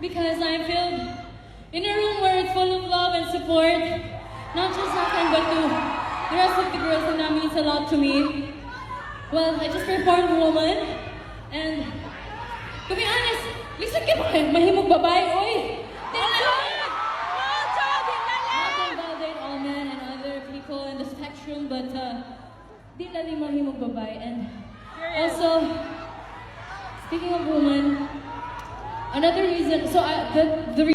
because I'm filled in a room where it's full of love and support, not just akin, but to the rest of the girls, and that means a lot to me. Well, I just performed Woman, and to be honest, listen ka ba? Mahimog babae, oy! Not to validate all men and other people in the spectrum, but di lali mahimog babae. And also, speaking of Woman, another reason, so the